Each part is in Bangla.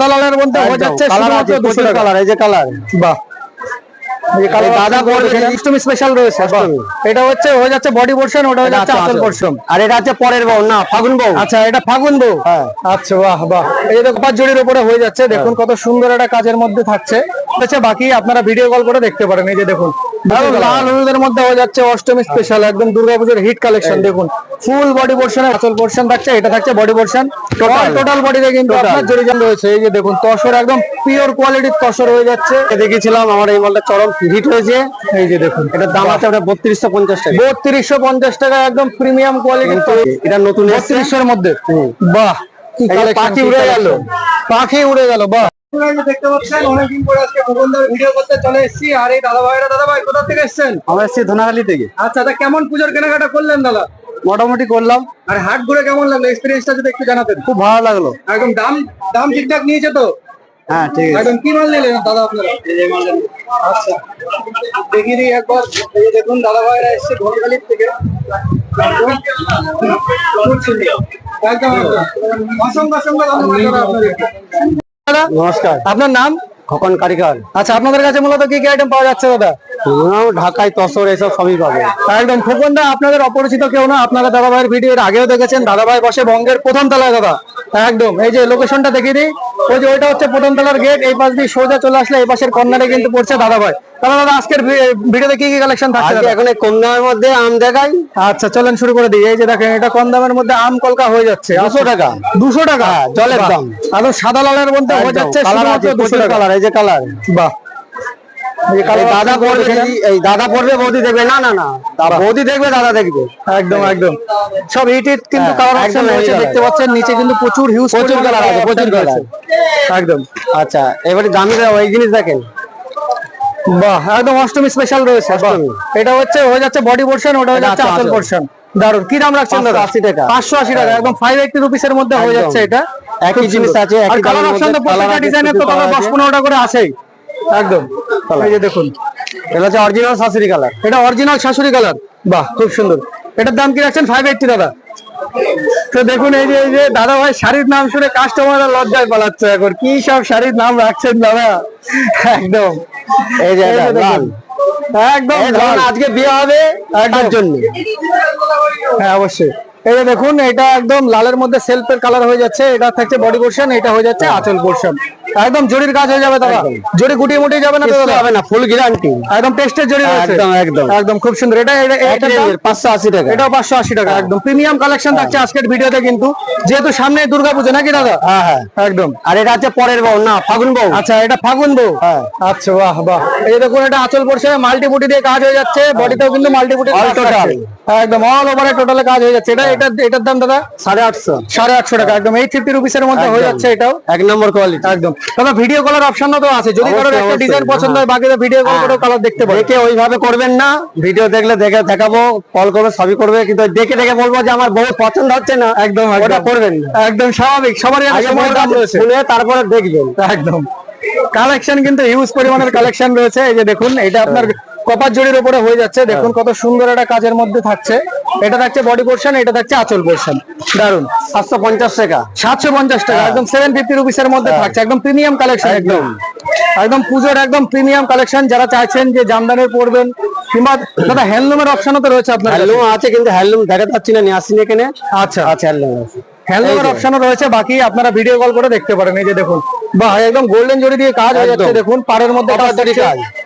কালারের মধ্যে হয়ে যাচ্ছে শুধুমাত্র 200 টাকা। কালার, এই যে কালার, বাহ, দাদা অষ্টমী স্পেশাল রয়েছে। এটা হচ্ছে হয়ে যাচ্ছে বডি পোরশন, ওটা হয়ে যাচ্ছে আঁচল পোরশন, আর এটা হচ্ছে পরের বউ না ফাগুন বউ। আচ্ছা এটা ফাগুন বউ। আচ্ছা বাহ বাহ, এই যে কপার জড়ির উপরে হয়ে যাচ্ছে, দেখুন কত সুন্দর একটা কাজের মধ্যে থাকছে। বাকি আপনারা ভিডিও কল করে দেখতে পারেন। এই যে দেখুন লাল হলুদের মধ্যে হয়ে যাচ্ছে অষ্টমী স্পেশাল, একদম দুর্গাপুজোর হিট কালেকশন। দেখুন ফুল বডি পোরশনের আঁচল পোরশন থাকছে, এটা থাকছে বডি পোরশন, টোটাল বডিতে কিন্তু আপনার জড়িজান রয়েছে। এই যে দেখুন তসর, একদম পিওর কোয়ালিটির তসর হয়ে যাচ্ছে। দেখেছিলাম আমার এই মালটা চরম হিট হয়েছে। এই যে দেখুন এটার দাম আছে আপনার 3250 টাকা। 3250 টাকা, একদম প্রিমিয়াম কোয়ালিটির। এটা নতুন 3200 এর মধ্যে। বাহ, কি কালেকশন, পাখি উড়ে গেল, পাখি উড়ে গেল। বাহ, দেখতে পাচ্ছেন অনেকদিন পরে আজকে ভুবনদার ভিডিও করতে চলে এসেছি। আর এই দাদা ভাই কোথা থেকে এসেছেন? আমরা এসেছি ধনাখালী থেকে। আচ্ছা, তা কেমন পুজোর কেনাকাটা করলেন দাদা? মোটামুটি করলাম। আর হাট ঘুরে কেমন লাগলো, এক্সপেরিয়েন্সটা যদি একটু জানাতেন। খুব ভালো লাগলো। একদম দাম ঠিকঠাক নিয়েছে তো? হ্যাঁ ঠিক আছে। একদম কি মাল নিলেন দাদা আপনারা? আচ্ছা দেখি দিই একবার। এই যে দেখুন দাদা ভাইরা এসেছে ধনখালীর থেকে। একদম অসংখ্য ধন্যবাদ আপনাদেরকে। নমস্কার, আপনার নাম? খোকন কারিগর। আচ্ছা, আপনাদের কাছে মূলত কি কি আইটেম পাওয়া যাচ্ছে দাদা? ঢাকায় তসর এসব সবই পাবে। একদম খোকনদা আপনাদের অপরিচিত কেউ না, আপনারা দাদা ভাইয়ের ভিডিও এর আগেও দেখেছেন। দাদা ভাই বসে বঙ্গের প্রথম তলায় দাদা। একদম এই যে লোকেশনটা দেখিয়ে দিই, ওই যে ওইটা হচ্ছে প্রথম তলার গেট, এই পাশ দিয়ে সোজা চলে আসলে এই পাশের কর্নারে কিন্তু পড়ছে দাদা ভাই। তাহলে দাদা আজকের ভিডিওতে কি কি কালেকশন থাকছে? এখন কম দামের মধ্যে আম দেখাই। আচ্ছা চলেন শুরু করে দিই। এই যে দেখেন এটা কম দামের মধ্যে আম কলকা হয়ে যাচ্ছে 200 টাকা। 200 টাকা জলের দাম। আর সাদা লালের মধ্যে হয়ে যাচ্ছে শুধুমাত্র 200 টাকা। কালার, এই যে কালার। বাহ, দাদা পড়বে, এই দাদা পড়বে বৌদি দেখবে না, না না বৌদি দেখবে দাদা দেখবে। একদম একদম সব হিট কিন্তু কালার অপশন রয়েছে, দেখতে পাচ্ছেন নিচে কিন্তু প্রচুর হিউজ প্রচুর কালার আছে, প্রচুর কালার। একদম আচ্ছা এবারে দামি ওই জিনিস দেখেন। বাহ, একদম অষ্টমী স্পেশাল রয়েছে। এটা হচ্ছে হয়ে যাচ্ছে বডি পোরশন, ওটা হয়ে যাচ্ছে আঁচল পোরশন। দারুন, কি দাম রাখছেন দাদা? 580 টাকা। 580 টাকা, একদম 580 রুপিস এর মধ্যে হয়ে যাচ্ছে। এটা একই জিনিস আছে, আর কালার অপশন তো প্রত্যেকটা ডিজাইনের তো 10-15 টাকা করে আছেই। একদম এই যে দেখুন এটা হচ্ছে অরিজিনাল শাশুড়ি কালার। এটা অরিজিনাল শাশুড়ি কালার। বাহ, খুব সুন্দর। এটার দাম কি রাখছেন? 580 দাদা। তো দেখুন এই যে দাদা ভাই শাড়ির নাম শুনে কাস্টমাররা লজ্জায় পালাচ্ছে এখন, কি সব শাড়ির নাম রাখছেন দাদা। একদম এই যে লাল, একদম আজকে বিয়ে হবে তার জন্য। হ্যাঁ অবশ্যই। এই যে দেখুন এটা একদম লালের মধ্যে সেলফের কালার হয়ে যাচ্ছে, এটা থাকছে বডি পোরশন, এটা হয়ে যাচ্ছে আঁচল পোরশন। একদম জরির কাজ হয়ে যাবে দাদা, জরি গুটিয়ে মুটিয়ে যাবে না তো দাদা? হবে না, ফুল গ্যারান্টি, একদম টেস্টের জরি রয়েছে। একদম একদম একদম খুব সুন্দর। এটা 580 টাকা। এটাও 580 টাকা। একদম প্রিমিয়াম কালেকশন থাকছে আজকের ভিডিওতে, কিন্তু যেহেতু সামনে দুর্গাপূজা নাকি দাদা? হ্যাঁ হ্যাঁ একদম। আর এটা হচ্ছে পরের বউ না ফাগুন বউ। আচ্ছা এটা ফাগুন বউ। আচ্ছা বাহ বাহ, এই দেখুন এটা আঁচল পড়ছে, মাল্টিপুটি দিয়ে কাজ হয়ে যাচ্ছে, বডিতেও কিন্তু মাল্টিপুটি টোটাল, একদম অল ওভারে টোটালে কাজ হয়ে যাচ্ছে। এটার দাম দাদা 850 টাকা। একদম 850 রুপিস এর মধ্যে হয়ে যাচ্ছে। এটাও এক নম্বর কোয়ালিটি। একদম দাদা ভিডিও কলার অপশন তো আছে, যদি কারোর একটা ডিজাইন পছন্দ হয় বাকিটা ভিডিও কল করে কালার দেখতে পারে। দেখে ওইভাবে করবেন না, ভিডিও দেখলে দেখে দেখাবো, কল করবে সবই করবে, কিন্তু দেখে দেখে বলবো যে আমার বউ পছন্দ হচ্ছে না, একদম ওটা করবেন না। একদম স্বাভাবিক, সবারই দাম রয়েছে, শুনে তারপরে দেখবেন। একদম কালেকশন কিন্তু হিউজ পরিমাণের কালেকশন রয়েছে। এই যে দেখুন এটা আপনার কপার জড়ির উপরে হয়ে যাচ্ছে, দেখুন কত সুন্দর একটা কাজের মধ্যে থাকছে। এটা থাকছে বডি পোরশন, এটা থাকছে আঁচল পোরশন। দারুন, 750 টাকা। 750 টাকা, একদম 750 রুপিস এর মধ্যে থাকছে। একদম প্রিমিয়াম কালেকশন, একদম একদম পুজোর একদম প্রিমিয়াম কালেকশন। যারা চাইছেন যে জামদানির পরবেন, কিংবা দাদা হ্যান্ডলুমের অপশনও তো রয়েছে আপনার? হ্যান্ডলুম আছে, কিন্তু হ্যান্ডলুম দেখাতে পাচ্ছি না, নিয়ে আসছি এখানে। আচ্ছা আচ্ছা হ্যান্ডলুম আছে, হ্যান্ডলুমের অপশনও রয়েছে, বাকি আপনারা ভিডিও কল করে দেখতে পারেন। এই যে দেখুন বাহ, একদম গোল্ডেন জরি দিয়ে কাজ হয়ে যাচ্ছে। দেখুন পাড়ের মধ্যে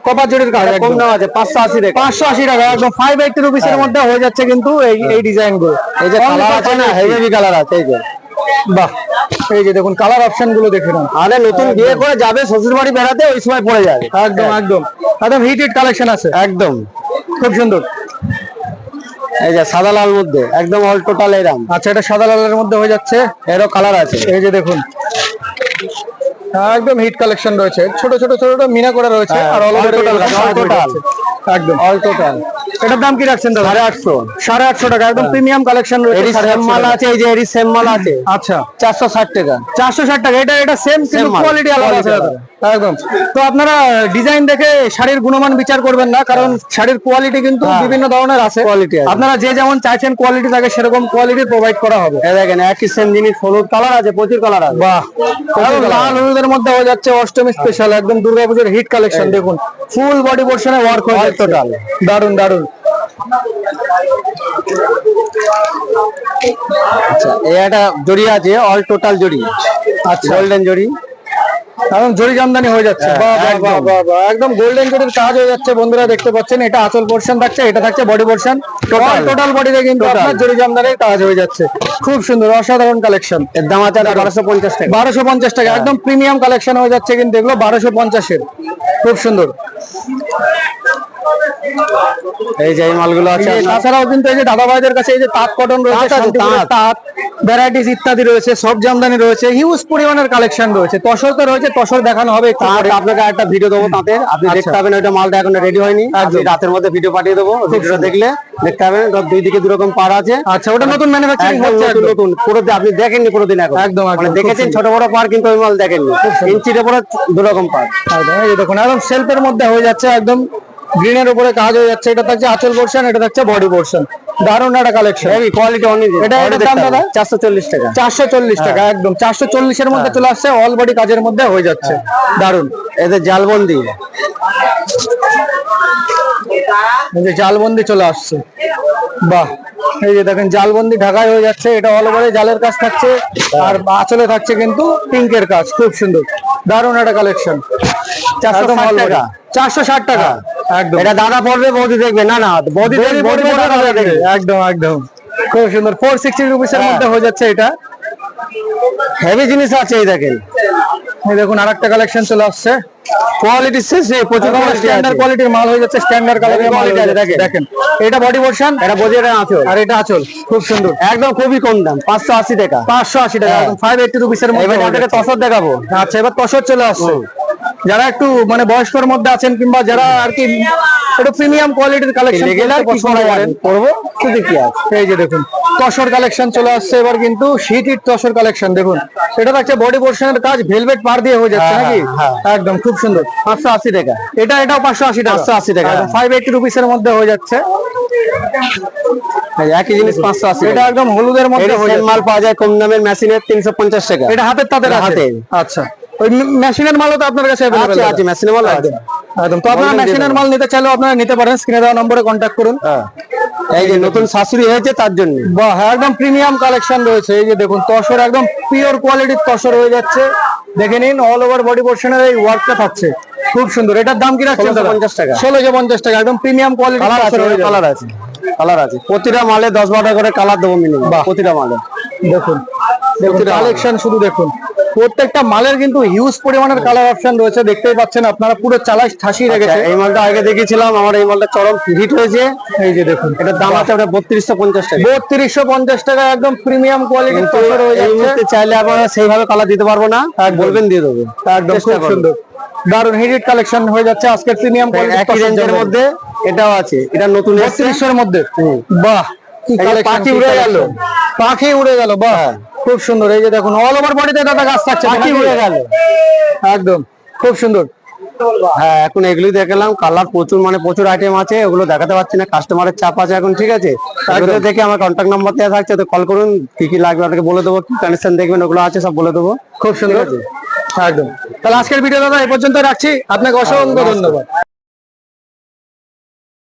কপার জরির কাজ, কম দাম আছে 580 টাকা। 580 টাকা, একদম 580 রুপিস এর মধ্যে হয়ে যাচ্ছে কিন্তু এই ডিজাইন গুলো। এই যে কালার আছে না, হেভি কালার আছে। এই যে বাহ, এই যে দেখুন কালার অপশন গুলো দেখে নাও। আরে নতুন বিয়ে করে যাবে শ্বশুর বাড়ি বেড়াতে, ওই সময় পড়ে যাবে। একদম একদম একদম হিট কালেকশন আছে, একদম খুব সুন্দর। এই যে সাদা লাল মধ্যে একদম অল টোটাল এরকম। আচ্ছা এটা সাদা লালের মধ্যে হয়ে যাচ্ছে, এরও কালার আছে। এই যে দেখুন একদম হিট কালেকশন রয়েছে, ছোট ছোট ছোট মিনা করা রয়েছে, আর অল টোটাল একদম অল টোটাল। এটার দাম কি রাখছেন দাদা? 850 টাকা, একদম প্রিমিয়াম কালেকশন রয়েছে। সেম মাল আছে, এই যে সেম মাল আছে। আচ্ছা 460 টাকা। 460 টাকা। এটা সেম কিন্তু কোয়ালিটি আলাদা আছে দাদা। একদম। তো আপনারা ডিজাইন দেখে শাড়ির গুণমান বিচার করবেন না, কারণ শাড়ির কোয়ালিটি কিন্তু বিভিন্ন ধরনের আছে। কোয়ালিটি আছে। আপনারা যে যেমন চাইছেন কোয়ালিটি থাকে সেরকম কোয়ালিটি প্রোভাইড করা হবে। এই দেখেন একই সেম জিনিস, হলুদ কালার আছে, প্রচুর কালার আছে। বাহ, লাল হলুদের মধ্যে হয়ে যাচ্ছে অষ্টমী স্পেশাল, একদম দুর্গাপূজার হিট কালেকশন। দেখুন ফুল বডি পোর্শনে ওয়ার্ক হয়ে যাচ্ছে, টোটাল দারুন দারুন। আচ্ছা, এই একটা জড়ি আছে, অল টোটাল জড়ি, আচ্ছা গোল্ডেন জড়ি, এখন জরি জামদানি হয়ে যাচ্ছে। বাহ বাহ বাহ বাহ বাহ, একদম গোল্ডেন জরির কাজ হয়ে যাচ্ছে বন্ধুরা, দেখতে পাচ্ছেন। এটা আঁচল পোর্শন থাকছে, এটা থাকছে বডি পোর্শন। টোটাল বডিতে কিন্তু আপনার জরি জামদানির কাজ হয়ে যাচ্ছে। খুব সুন্দর, অসাধারণ কালেকশন। এর দাম আছে 1250 টাকা। 1250 টাকা, একদম প্রিমিয়াম কালেকশন হয়ে যাচ্ছে কিন্তু এগুলো 1250-এর। খুব সুন্দর। এই যে এই মালগুলো আছে। তাছাড়াও কিন্তু এই যে দাদা ভাইদের কাছে এই যে তাঁত কটন রয়েছে, তাঁত ভ্যারাইটিস ইত্যাদি রয়েছে, সব জামদানি রয়েছে, হিউজ পরিমাণের কালেকশন রয়েছে। তসর তো রয়েছে, তসর দেখানো হবে একটু পরে। আপনাকে একটা ভিডিও দেবো তাঁতের, আপনি দেখতে পাবেন। ওইটা মালটা এখন রেডি হয়নি, আপনি রাতের মধ্যে ভিডিও পাঠিয়ে দেবো। ভিডিওটা দেখলে দেখতে পাবেন দুই দিকে দু রকম পার আছে। আচ্ছা, ওটা নতুন ম্যানুফ্যাকচারিং হচ্ছে, নতুন পুরো আপনি দেখেননি কোনোদিন এখন। একদম মানে দেখেছেন ছোট বড় পার, কিন্তু ওই মাল দেখেননি। ইঞ্চির উপরে দু রকম পার। এই যে দেখুন একদম সেলফের মধ্যে হয়ে যাচ্ছে, একদম গ্রিনের উপরে কাজ হয়ে যাচ্ছে। এটা থাকছে আঁচল পোর্শন, এটা থাকছে বডি পোর্শন। দারুণ একটা কালেকশন, হেভি কোয়ালিটি অনেক। এটার দাম দাদা 440 টাকা। 440 টাকা, একদম 440-এর মধ্যে চলে আসছে, অল বডি কাজের মধ্যে হয়ে যাচ্ছে। দারুণ। এদের জালবন্দি, এই যে জালবন্দি চলে আসছে। বাহ, এই যে দেখেন জালবন্দি ঢাকায় হয়ে যাচ্ছে। এটা অল ওভারে জালের কাজ থাকছে, আর আঁচলে থাকছে কিন্তু পিঙ্কের কাজ। খুব সুন্দর, দারুণ একটা কালেকশন। 460 টাকা। 460 টাকা, একদম। এটা দাদা পড়বে, বৌদি দেখবে। না না, বৌদি দেখবে। একদম একদম, খুব সুন্দর। 460 রুপিসের মধ্যে হয়ে যাচ্ছে এটা। হেভি জিনিস আছে, এই দেখেন। এই দেখুন আরেকটা কালেকশন চলে আসছে। কোয়ালিটি শেষে প্রচুর স্ট্যান্ডার্ড কোয়ালিটির মাল হয়ে যাচ্ছে, স্ট্যান্ডার্ড কোয়ালিটির মাল হয়ে যাচ্ছে। দেখেন এটা বডি পোর্শন, এটা বডি, এটা আঁচল, আর এটা আঁচল। খুব সুন্দর, একদম খুবই কম দাম, 580 টাকা। 580 টাকা, একদম 580 রুপিসের মধ্যে। এবার আপনাকে তসর দেখাবো। আচ্ছা, এবার তসর চলে আসছে। যারা একটু মানে বয়স্কর মধ্যে আছেন, কিংবা যারা আর কি একটু প্রিমিয়াম কোয়ালিটির কালেকশন করবো শুধু কি আছে। এই যে দেখুন তসর কালেকশন চলে আসছে এবার, কিন্তু হিট তসর কালেকশন। দেখুন এটা থাকছে বডি পোর্শনের কাজ, ভেলভেট পার দিয়ে হয়ে যাচ্ছে নাকি। একদম খুব সুন্দর, 580 টাকা। এটাও 580 টাকা। 580 টাকা, 580 রুপিসের মধ্যে হয়ে যাচ্ছে। একই জিনিস 580। এটা একদম হলুদের মধ্যে মাল পাওয়া যায় কম দামের, মেশিনের 350 টাকা। এটা হাতের তাঁতের হাতে। আচ্ছা, ওই মেশিনের মালও তো আপনার কাছে अवेलेबल আছে। মেশিনের মাল আছে একদম। তো আপনারা মেশিনের মাল নিতে চাইলেও আপনারা নিতে পারেন, স্ক্রিনে দেওয়া নম্বরে কন্ট্যাক্ট করুন। এই যে নতুন শাশুড়ি হয়েছে তার জন্য। বাহ, একদম প্রিমিয়াম কালেকশন রয়েছে। এই যে দেখুন তসর, একদম পিওর কোয়ালিটির তসর হয়ে যাচ্ছে। দেখে নিন, অল ওভার বডি পোর্শনের এই ওয়ার্কটা থাকছে। খুব সুন্দর। এটার দাম কি রাখছেন? 1650 টাকা। 1650 টাকা, একদম প্রিমিয়াম কোয়ালিটি। কালার আছে, কালার আছে। প্রতিটা মালে 10-12টা করে কালার দেবো মিনিমাম, প্রতিটা মালে। দেখুন কালেকশন শুধু দেখুন, প্রত্যেকটা মালের কিন্তু হিউজ পরিমাণের কালার অপশন রয়েছে। দেখতেই পাচ্ছেন আপনারা, পুরো চালাই ঠাসি রেখেছে। এই মালটা আগে দেখেছিলাম, আমার এই মালটা চরম হিট হয়েছে। এই যে দেখুন, এটার দাম আছে 3250 টাকা। 3250 টাকা, একদম প্রিমিয়াম কোয়ালিটির তসর হয়ে যাচ্ছে। চাইলে আপনারা সেইভাবে কালার দিতে পারবো না, বলবেন দিয়ে দেবো। একদম খুব সুন্দর, দারুন হিট কালেকশন হয়ে যাচ্ছে আজকের প্রিমিয়াম কোয়ালিটি। একই রেঞ্জের মধ্যে এটাও আছে, এটা নতুন 3200-এর মধ্যে। বাহ, পাখি উড়ে গেল, পাখি উড়ে গেল। বাহ, খুব সুন্দর। এই যে দেখুন অল ওভার বডিতে দাদা গাছ থাকছে, পাখি উড়ে গেল। একদম খুব সুন্দর। হ্যাঁ, এখন এগুলি দেখালাম। কালার প্রচুর, মানে প্রচুর আইটেম আছে, ওগুলো দেখাতে পারছি না, কাস্টমারের চাপ আছে এখন। ঠিক আছে, এগুলো দেখে আমার কন্ট্যাক্ট নাম্বার দেওয়া থাকছে, তো কল করুন। কি কি লাগবে আপনাকে বলে দেবো, কি কানেকশন দেখবেন ওগুলো আছে সব বলে দেবো। খুব সুন্দর, একদম। তাহলে আজকের ভিডিও দাদা এই পর্যন্ত রাখছি, আপনাকে অসংখ্য ধন্যবাদ।